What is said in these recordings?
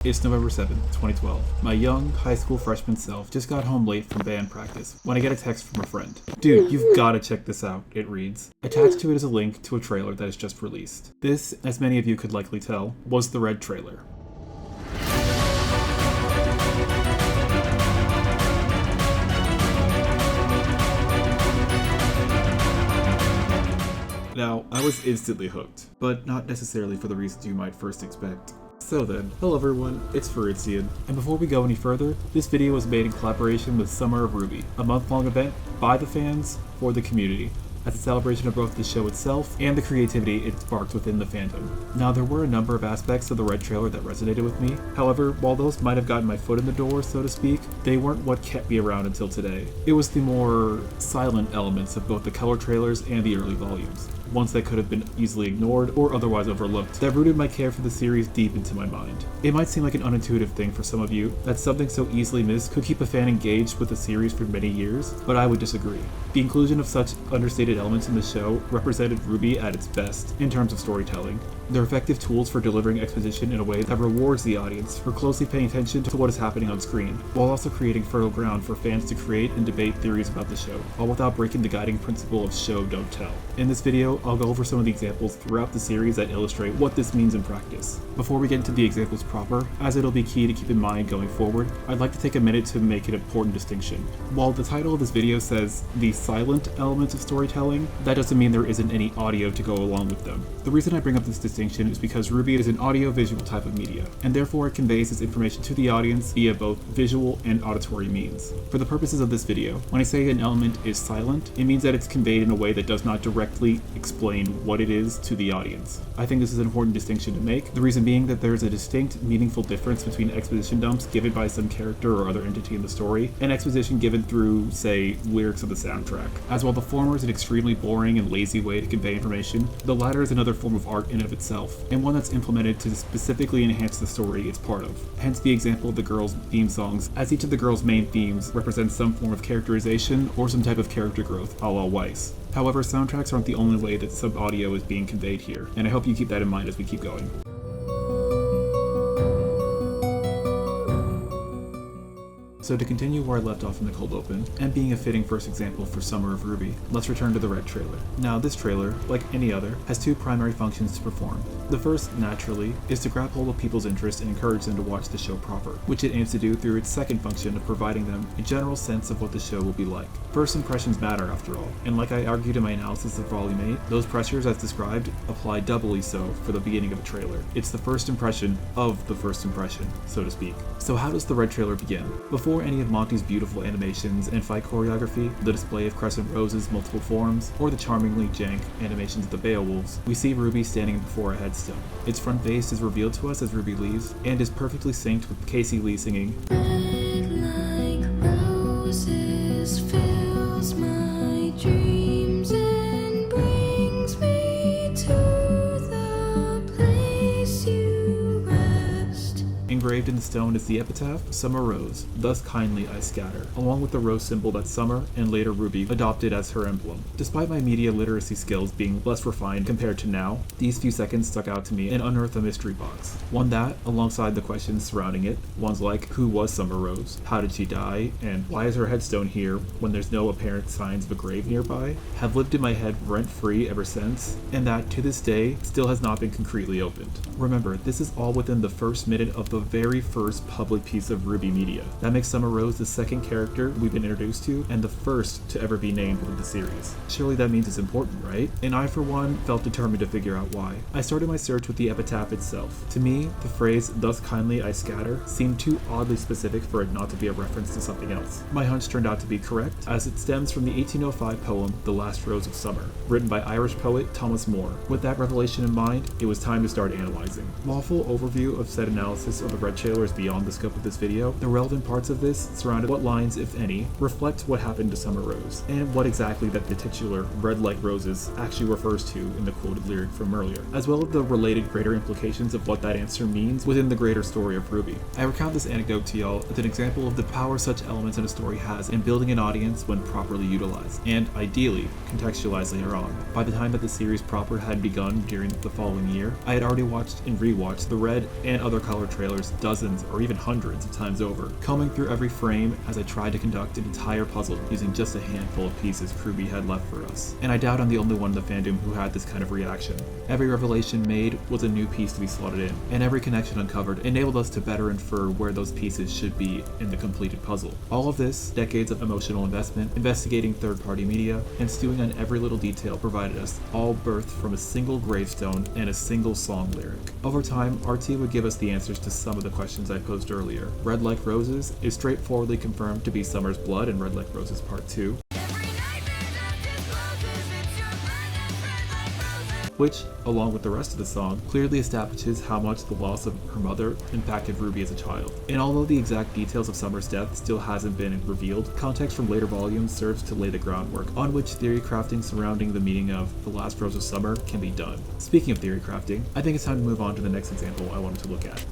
It's November 7th, 2012. My young, high school freshman self just got home late from band practice when I get a text from a friend. Dude, you've gotta check this out, it reads. Attached to it is a link to a trailer that is just released. This, as many of you could likely tell, was the Red trailer. Now, I was instantly hooked, but not necessarily for the reasons you might first expect. So then, hello everyone, it's Vritzien, and before we go any further, this video was made in collaboration with SMMR of RWBY, a month-long event by the fans for the community, as a celebration of both the show itself and the creativity it sparked within the fandom. Now, there were a number of aspects of the Red trailer that resonated with me. However, while those might have gotten my foot in the door, so to speak, they weren't what kept me around until today. It was the more silent elements of both the color trailers and the early volumes, ones that could have been easily ignored or otherwise overlooked, that rooted my care for the series deep into my mind. It might seem like an unintuitive thing for some of you, that something so easily missed could keep a fan engaged with the series for many years, but I would disagree. The inclusion of such understated elements in the show represented RWBY at its best in terms of storytelling. They're effective tools for delivering exposition in a way that rewards the audience for closely paying attention to what is happening on screen, while also creating fertile ground for fans to create and debate theories about the show, all without breaking the guiding principle of show don't tell. In this video, I'll go over some of the examples throughout the series that illustrate what this means in practice. Before we get into the examples proper, as it'll be key to keep in mind going forward, I'd like to take a minute to make an important distinction. While the title of this video says the silent elements of storytelling, that doesn't mean there isn't any audio to go along with them. The reason I bring up this distinction is because RWBY is an audio-visual type of media, and therefore it conveys its information to the audience via both visual and auditory means. For the purposes of this video, when I say an element is silent, it means that it's conveyed in a way that does not directly explain what it is to the audience. I think this is an important distinction to make, the reason being that there is a distinct, meaningful difference between exposition dumps given by some character or other entity in the story, and exposition given through, say, lyrics of the soundtrack. As while the former is an extremely boring and lazy way to convey information, the latter is another form of art in and of itself, and one that's implemented to specifically enhance the story it's part of. Hence the example of the girls' theme songs, as each of the girls' main themes represents some form of characterization or some type of character growth, a la Weiss. However, soundtracks aren't the only way that sub-audio is being conveyed here, and I hope you keep that in mind as we keep going. So to continue where I left off in the cold open, and being a fitting first example for SMMR of RWBY, let's return to the Red trailer. Now this trailer, like any other, has two primary functions to perform. The first, naturally, is to grab hold of people's interest and encourage them to watch the show proper, which it aims to do through its second function of providing them a general sense of what the show will be like. First impressions matter after all, and like I argued in my analysis of Volume 8, those pressures as described apply doubly so for the beginning of a trailer. It's the first impression of the first impression, so to speak. So how does the Red trailer begin? Before any of Monty's beautiful animations and fight choreography, the display of Crescent Rose's multiple forms, or the charmingly jank animations of the Beowulfs, we see RWBY standing before a headstone. Its front face is revealed to us as RWBY leaves, and is perfectly synced with Casey Lee singing "Red like roses fills my dreams and brings me to the place you rest." Engraved in the stone is the epitaph, "Summer Rose, thus kindly I scatter," along with the rose symbol that SMMR and later RWBY adopted as her emblem. Despite my media literacy skills being less refined compared to now, these few seconds stuck out to me and unearthed a mystery box. One that, alongside the questions surrounding it, ones like who was Summer Rose, how did she die, and why is her headstone here when there's no apparent signs of a grave nearby, have lived in my head rent-free ever since, and that, to this day, still has not been concretely opened. Remember, this is all within the first minute of the very first public piece of RWBY media. That makes Summer Rose the second character we've been introduced to, and the first to ever be named within the series. Surely that means it's important, right? And I, for one, felt determined to figure out why. I started my search with the epitaph itself. To me, the phrase, "thus kindly I scatter," seemed too oddly specific for it not to be a reference to something else. My hunch turned out to be correct, as it stems from the 1805 poem, "The Last Rose of Summer," written by Irish poet Thomas Moore. With that revelation in mind, it was time to start analyzing. While a full overview of said analysis of the Red trailer is beyond the scope of this video, the relevant parts of this surrounded what lines, if any, reflect what happened to Summer Rose, and what exactly that the titular "red like roses" actually refers to in the quoted lyric from earlier, as well as the related greater implications of what that answer means within the greater story of RWBY. I recount this anecdote to y'all as an example of the power such elements in a story has in building an audience when properly utilized, and ideally, contextualized later on. By the time that the series proper had begun during the following year, I had already watched and rewatched the Red and other color trailers trailers dozens or even hundreds of times over, combing through every frame as I tried to conduct an entire puzzle using just a handful of pieces RWBY had left for us. And I doubt I'm the only one in the fandom who had this kind of reaction. Every revelation made was a new piece to be slotted in, and every connection uncovered enabled us to better infer where those pieces should be in the completed puzzle. All of this, decades of emotional investment, investigating third-party media, and stewing on every little detail provided us, all birthed from a single gravestone and a single song lyric. Over time, RT would give us the answers to some of the questions I posed earlier. Red Like Roses is straightforwardly confirmed to be Summer's Blood in Red Like Roses Part 2, which, along with the rest of the song, clearly establishes how much the loss of her mother impacted RWBY as a child. And although the exact details of Summer's death still hasn't been revealed, context from later volumes serves to lay the groundwork on which theory crafting surrounding the meaning of The Last Rose of Summer can be done. Speaking of theory crafting, I think it's time to move on to the next example I wanted to look at.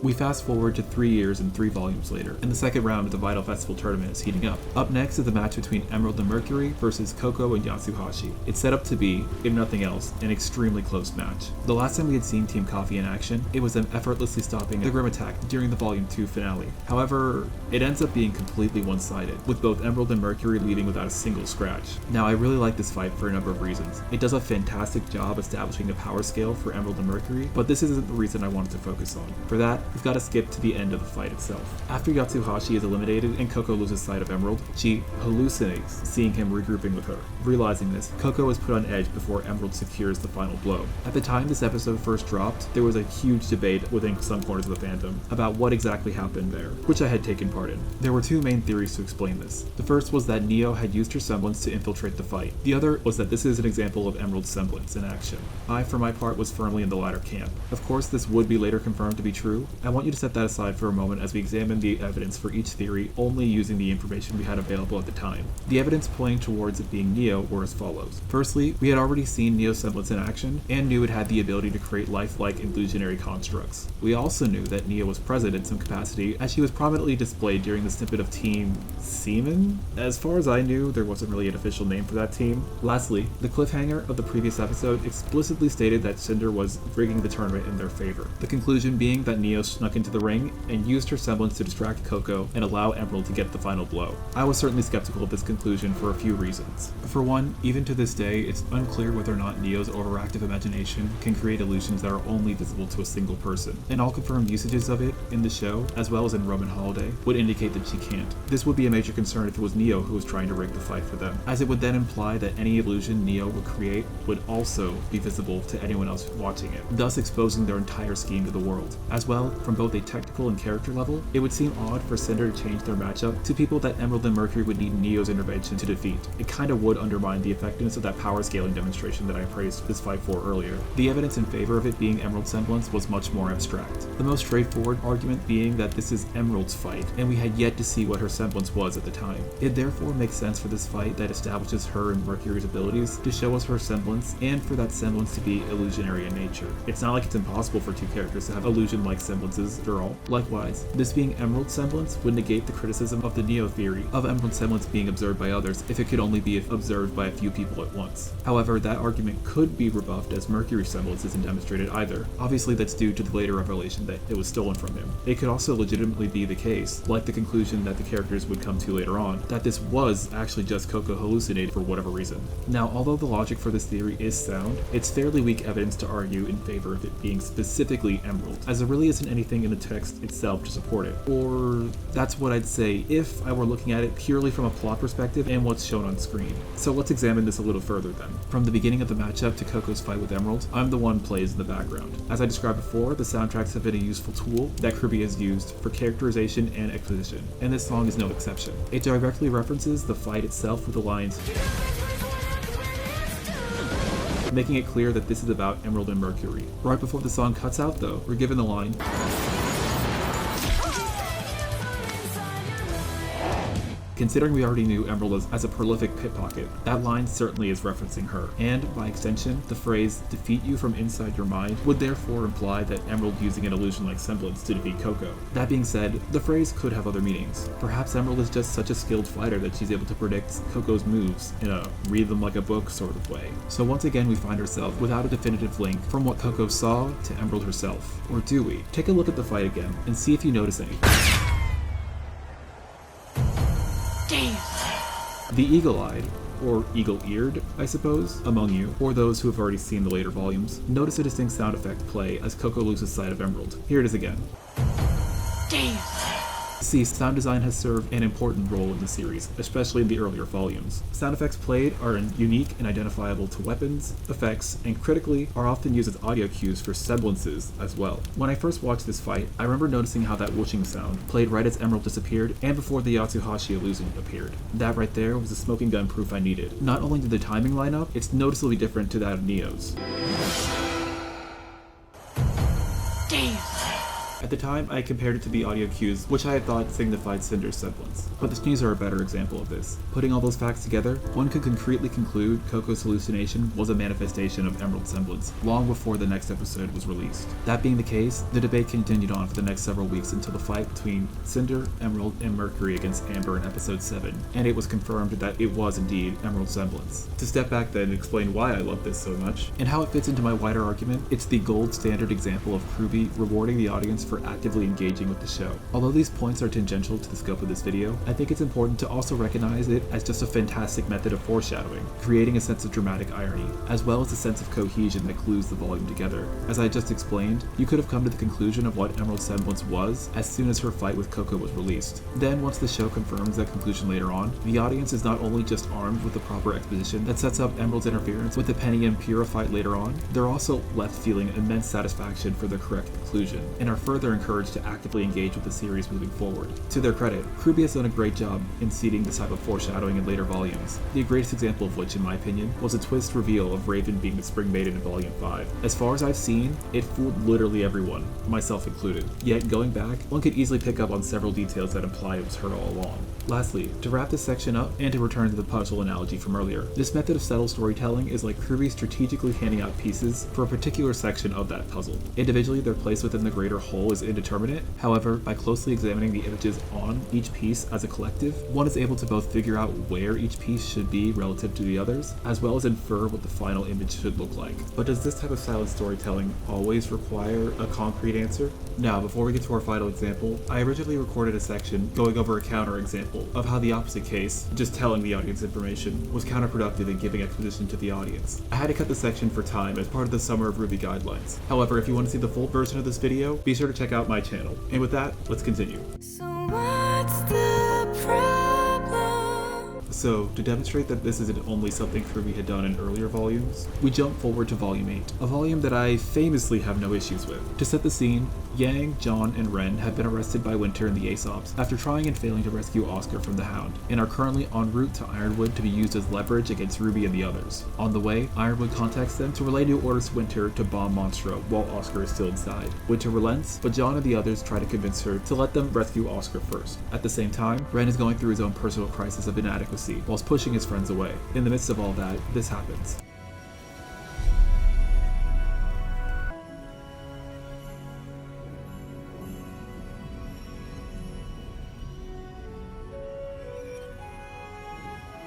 We fast forward to 3 years and 3 volumes later, and the second round of the Vital Festival tournament is heating up. Up next is the match between Emerald and Mercury versus Coco and Yatsuhashi. It's set up to be, if nothing else, an extremely close match. The last time we had seen Team Coffee in action, it was them effortlessly stopping the Grim attack during the Volume 2 finale. However, it ends up being completely one-sided, with both Emerald and Mercury leaving without a single scratch. Now, I really like this fight for a number of reasons. It does a fantastic job establishing a power scale for Emerald and Mercury, but this isn't the reason I wanted to focus on. For that, we've got to skip to the end of the fight itself. After Yatsuhashi is eliminated and Coco loses sight of Emerald, she hallucinates seeing him regrouping with her. Realizing this, Coco is put on edge before Emerald secures the final blow. At the time this episode first dropped, there was a huge debate within some corners of the fandom about what exactly happened there, which I had taken part in. There were 2 main theories to explain this. The first was that Neo had used her semblance to infiltrate the fight. The other was that this is an example of Emerald's semblance in action. I, for my part, was firmly in the latter camp. Of course, this would be later confirmed to be true. I want you to set that aside for a moment as we examine the evidence for each theory only using the information we had available at the time. The evidence pointing towards it being Neo were as follows. Firstly, we had already seen Neo's semblance in action and knew it had the ability to create lifelike illusionary constructs. We also knew that Neo was present in some capacity as she was prominently displayed during the snippet of Team Seaman. As far as I knew, there wasn't really an official name for that team. Lastly, the cliffhanger of the previous episode explicitly stated that Cinder was rigging the tournament in their favor. The conclusion being that Neo snuck into the ring and used her semblance to distract Coco and allow Emerald to get the final blow. I was certainly skeptical of this conclusion for a few reasons. For one, even to this day, it's unclear whether or not Neo's overactive imagination can create illusions that are only visible to a single person, and all confirmed usages of it in the show, as well as in Roman Holiday, would indicate that she can't. This would be a major concern if it was Neo who was trying to rig the fight for them, as it would then imply that any illusion Neo would create would also be visible to anyone else watching it, thus exposing their entire scheme to the world. As well, from both a technical and character level, it would seem odd for Cinder to change their matchup to people that Emerald and Mercury would need Neo's intervention to defeat. It kinda would undermine the effectiveness of that power scaling demonstration that I praised this fight for earlier. The evidence in favor of it being Emerald's semblance was much more abstract. The most straightforward argument being that this is Emerald's fight, and we had yet to see what her semblance was at the time. It therefore makes sense for this fight that establishes her and Mercury's abilities to show us her semblance, and for that semblance to be illusionary in nature. It's not like it's impossible for 2 characters to have illusion-like semblances after all. Likewise, this being Emerald's semblance would negate the criticism of the Neo theory of Emerald's semblance being observed by others if it could only be observed by a few people at once. However, that argument could be rebuffed as Mercury's semblance isn't demonstrated either. Obviously, that's due to the later revelation that it was stolen from him. It could also legitimately be the case, like the conclusion that the characters would come to later on, that this was actually just Coco hallucinated for whatever reason. Now, although the logic for this theory is sound, it's fairly weak evidence to argue in favor of it being specifically Emerald, as there really isn't anything in the text itself to support it. Or that's what I'd say if I were looking at it purely from a plot perspective and what's shown on screen. So let's examine this a little further then. From the beginning of the matchup to Coco's fight with Emerald, I'm the one plays in the background. As I described before, the soundtracks have been a useful tool that RWBY has used for characterization and exposition, and this song is no exception. It directly references the fight itself with the lines, making it clear that this is about Emerald and Mercury. Right before the song cuts out though, we're given the line, Considering we already knew Emerald as a prolific pickpocket, that line certainly is referencing her, and by extension, the phrase defeat you from inside your mind would therefore imply that Emerald using an illusion like semblance to defeat Coco. That being said, the phrase could have other meanings. Perhaps Emerald is just such a skilled fighter that she's able to predict Coco's moves in a read them like a book sort of way. So once again we find ourselves without a definitive link from what Coco saw to Emerald herself. Or do we? Take a look at the fight again and see if you notice anything. Damn. The eagle-eyed, or eagle-eared, I suppose, among you, or those who have already seen the later volumes, notice a distinct sound effect play as Coco loses sight of Emerald. Here it is again. Damn. See, sound design has served an important role in the series, especially in the earlier volumes. Sound effects played are unique and identifiable to weapons, effects, and critically, are often used as audio cues for semblances as well. When I first watched this fight, I remember noticing how that whooshing sound played right as Emerald disappeared and before the Yatsuhashi illusion appeared. That right there was the smoking gun proof I needed. Not only did the timing line up, it's noticeably different to that of Neo's. Damn. At the time, I compared it to the audio cues, which I had thought signified Cinder's semblance. But the sneeze are a better example of this. Putting all those facts together, one could concretely conclude Coco's hallucination was a manifestation of Emerald's semblance, long before the next episode was released. That being the case, the debate continued on for the next several weeks until the fight between Cinder, Emerald, and Mercury against Amber in episode 7, and it was confirmed that it was indeed Emerald's semblance. To step back then and explain why I love this so much, and how it fits into my wider argument, it's the gold standard example of RWBY rewarding the audience for actively engaging with the show. Although these points are tangential to the scope of this video, I think it's important to also recognize it as just a fantastic method of foreshadowing, creating a sense of dramatic irony, as well as a sense of cohesion that glues the volume together. As I just explained, you could have come to the conclusion of what Emerald's semblance was as soon as her fight with Coco was released. Then, once the show confirms that conclusion later on, the audience is not only just armed with the proper exposition that sets up Emerald's interference with the Penny and Pyrrha fight later on, they're also left feeling immense satisfaction for the correct conclusion, and are further encouraged to actively engage with the series moving forward. To their credit, RWBY has done a great job in seeding this type of foreshadowing in later volumes, the greatest example of which, in my opinion, was a twist reveal of Raven being the Spring Maiden in Volume 5. As far as I've seen, it fooled literally everyone, myself included. Yet, going back, one could easily pick up on several details that imply it was her all along. Lastly, to wrap this section up, and to return to the puzzle analogy from earlier, this method of subtle storytelling is like RWBY strategically handing out pieces for a particular section of that puzzle. Individually, their place within the greater whole is indeterminate. However, by closely examining the images on each piece as a collective, one is able to both figure out where each piece should be relative to the others, as well as infer what the final image should look like. But does this type of silent storytelling always require a concrete answer? Now, before we get to our final example, I originally recorded a section going over a counter example of how the opposite case, just telling the audience information, was counterproductive in giving exposition to the audience. I had to cut the section for time as part of the Summer of RWBY guidelines. However, if you want to see the full version of this video, be sure to check out my channel. And with that, let's continue. So what's the problem? So, to demonstrate that this isn't only something RWBY had done in earlier volumes, we jump forward to Volume 8, a volume that I famously have no issues with. To set the scene, Yang, John, and Ren have been arrested by Winter and the Aesops after trying and failing to rescue Oscar from the Hound, and are currently en route to Ironwood to be used as leverage against RWBY and the others. On the way, Ironwood contacts them to relay new orders to Winter to bomb Monstro while Oscar is still inside. Winter relents, but John and the others try to convince her to let them rescue Oscar first. At the same time, Ren is going through his own personal crisis of inadequacy, whilst pushing his friends away. In the midst of all that, this happens.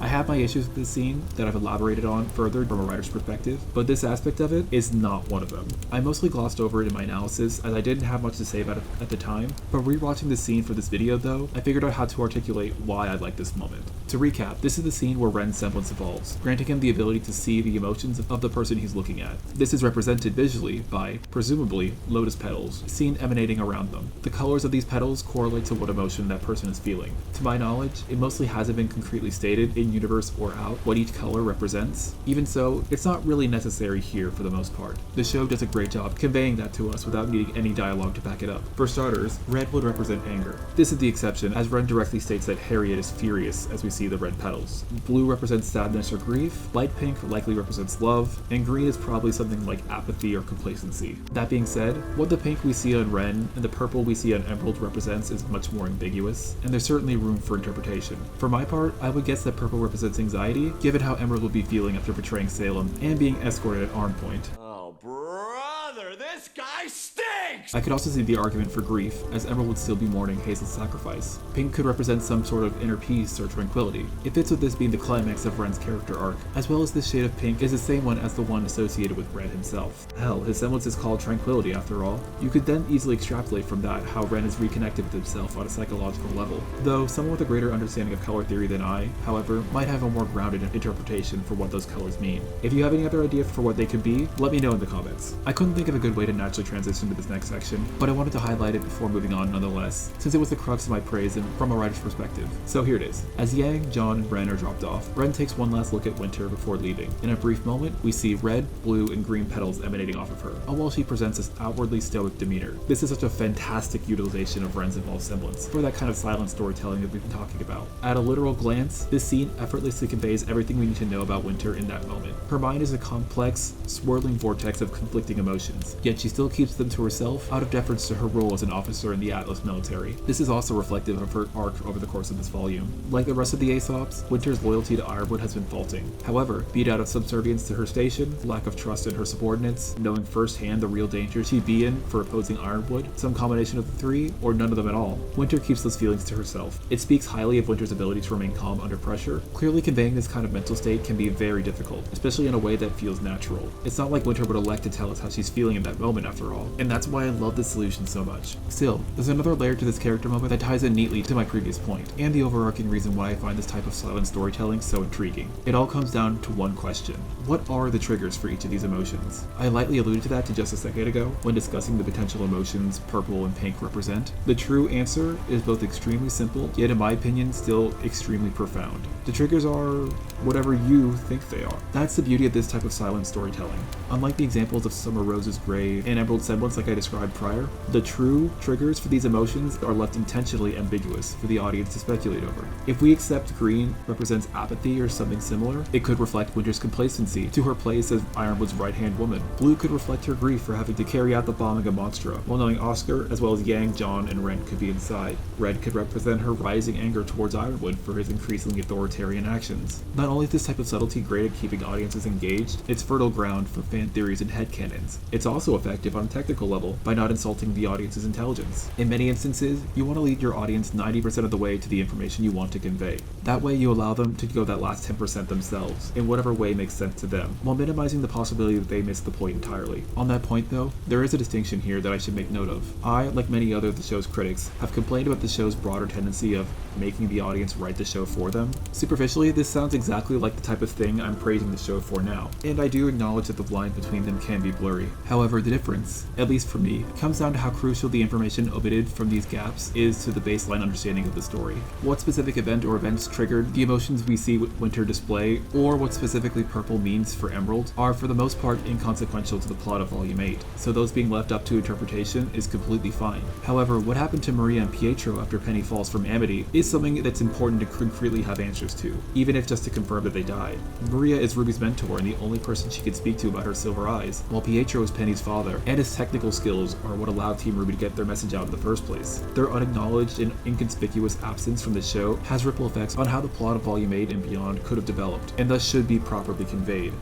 I have my issues with this scene that I've elaborated on further from a writer's perspective, but this aspect of it is not one of them. I mostly glossed over it in my analysis as I didn't have much to say about it at the time, but rewatching this scene for this video though, I figured out how to articulate why I like this moment. To recap, this is the scene where Ren's semblance evolves, granting him the ability to see the emotions of the person he's looking at. This is represented visually by, presumably, lotus petals, seen emanating around them. The colors of these petals correlate to what emotion that person is feeling. To my knowledge, it mostly hasn't been concretely stated in universe universe or out what each color represents. Even so, it's not really necessary here for the most part. The show does a great job conveying that to us without needing any dialogue to back it up. For starters, red would represent anger. This is the exception, as red directly states that Harriet is furious as we see the red petals. Blue represents sadness or grief, light pink likely represents love, and green is probably something like apathy or complacency. That being said, what the pink we see on Ren and the purple we see on Emerald represents is much more ambiguous, and there's certainly room for interpretation. For my part, I would guess that purple represents anxiety, given how Emerald would be feeling after betraying Salem and being escorted at arm point. Oh, brother, this guy stinks! I could also see the argument for grief, as Emerald would still be mourning Hazel's sacrifice. Pink could represent some sort of inner peace or tranquility. It fits with this being the climax of Ren's character arc, as well as this shade of pink is the same one as the one associated with Ren himself. Hell, his semblance is called tranquility after all. You could then easily extrapolate from that how Ren is reconnected with himself on a psychological level. Though someone with a greater understanding of color theory than I, however, might have a more grounded interpretation for what those colors mean. If you have any other idea for what they could be, let me know in the comments. I couldn't think of a good way to naturally transition to this next section, but I wanted to highlight it before moving on nonetheless, since it was the crux of my praise and from a writer's perspective. So here it is. As Yang, John, and Ren are dropped off, Ren takes one last look at Winter before leaving. In a brief moment, we see red, blue, and green petals emanating off of her, all while she presents this outwardly stoic demeanor. This is such a fantastic utilization of Ren's involved semblance for that kind of silent storytelling that we've been talking about. At a literal glance, this scene effortlessly conveys everything we need to know about Winter in that moment. Her mind is a complex, swirling vortex of conflicting emotions, yet she still keeps them to herself out of deference to her role as an officer in the Atlas military. This is also reflective of her arc over the course of this volume. Like the rest of the Aesops, Winter's loyalty to RWBY has been faulting. However, be it out of subservience to her station, lack of trust in her subordinates, knowing firsthand the real danger she'd be in for opposing RWBY, some combination of the three, or none of them at all, Winter keeps those feelings to herself. It speaks highly of Winter's ability to remain calm under pressure. Clearly conveying this kind of mental state can be very difficult, especially in a way that feels natural. It's not like Winter would elect to tell us how she's feeling in that moment after all, and that's why I love this solution so much. Still, there's another layer to this character moment that ties in neatly to my previous point, and the overarching reason why I find this type of silent storytelling so intriguing. It all comes down to one question. What are the triggers for each of these emotions? I lightly alluded to that just a second ago when discussing the potential emotions purple and pink represent. The true answer is both extremely simple, yet in my opinion still extremely profound. The triggers are whatever you think they are. That's the beauty of this type of silent storytelling. Unlike the examples of Summer Rose's Grave and Emerald Semblance like I described prior, the true triggers for these emotions are left intentionally ambiguous for the audience to speculate over. If we accept green represents apathy or something similar, it could reflect Winter's complacency to her place as Ironwood's right-hand woman. Blue could reflect her grief for having to carry out the bombing of Monstra, while knowing Oscar, as well as Yang, John, and Ren could be inside. Red could represent her rising anger towards Ironwood for his increasingly authoritarian actions. Not only is this type of subtlety great at keeping audiences engaged, it's fertile ground for fan theories and headcanons. It's also effective on a technical level by not insulting the audience's intelligence. In many instances, you want to lead your audience 90% of the way to the information you want to convey. That way you allow them to go that last 10% themselves, in whatever way makes sense to them, while minimizing the possibility that they miss the point entirely. On that point though, there is a distinction here that I should make note of. I, like many other of the show's critics, have complained about the show's broader tendency of making the audience write the show for them. Superficially, this sounds exactly like the type of thing I'm praising the show for now, and I do acknowledge that the line between them can be blurry. However, the difference, at least for me, comes down to how crucial the information omitted from these gaps is to the baseline understanding of the story. What specific event or events triggered the emotions we see Winter display, or what specifically purple means for Emerald, are for the most part inconsequential to the plot of Volume 8, so those being left up to interpretation is completely fine. However, what happened to Maria and Pietro after Penny falls from Amity is something that's important to concretely have answers to, even if just to confirm that they died. Maria is Ruby's mentor and the only person she could speak to about her silver eyes, while Pietro is Penny's father, and his technical skills are what allowed Team RWBY to get their message out in the first place. Their unacknowledged and inconspicuous absence from the show has ripple effects on how the plot of Volume 8 and beyond could have developed, and thus should be properly conveyed.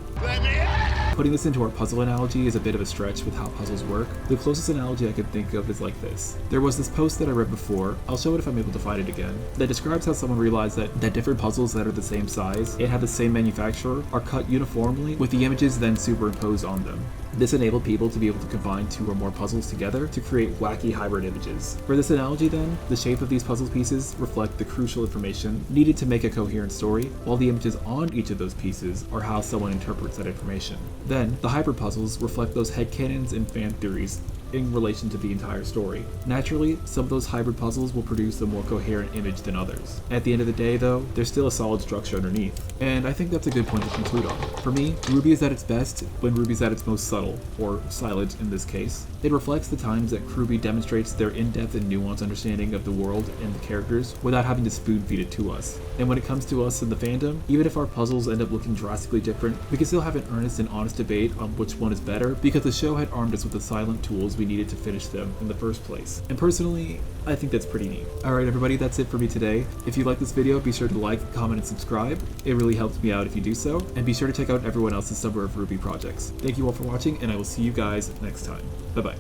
Putting this into our puzzle analogy is a bit of a stretch with how puzzles work. The closest analogy I can think of is like this. There was this post that I read before, I'll show it if I'm able to find it again, that describes how someone realized that different puzzles that are the same size and have the same manufacturer are cut uniformly with the images then superimposed on them. This enabled people to be able to combine two or more puzzles together to create wacky hybrid images. For this analogy then, the shape of these puzzle pieces reflect the crucial information needed to make a coherent story, while the images on each of those pieces are how someone interprets that information. Then, the hybrid puzzles reflect those headcanons and fan theories in relation to the entire story. Naturally, some of those hybrid puzzles will produce a more coherent image than others. At the end of the day though, there's still a solid structure underneath. And I think that's a good point to conclude on. For me, RWBY is at its best when RWBY is at its most subtle, or silent in this case. It reflects the times that RWBY demonstrates their in-depth and nuanced understanding of the world and the characters without having to spoon-feed it to us. And when it comes to us in the fandom, even if our puzzles end up looking drastically different, we can still have an earnest and honest debate on which one is better because the show had armed us with the silent tools we needed to finish them in the first place. And personally, I think that's pretty neat. Alright everybody, that's it for me today. If you like this video, be sure to like, comment, and subscribe. It really helps me out if you do so. And be sure to check out everyone else's Summer of RWBY projects. Thank you all for watching, and I will see you guys next time. Bye bye.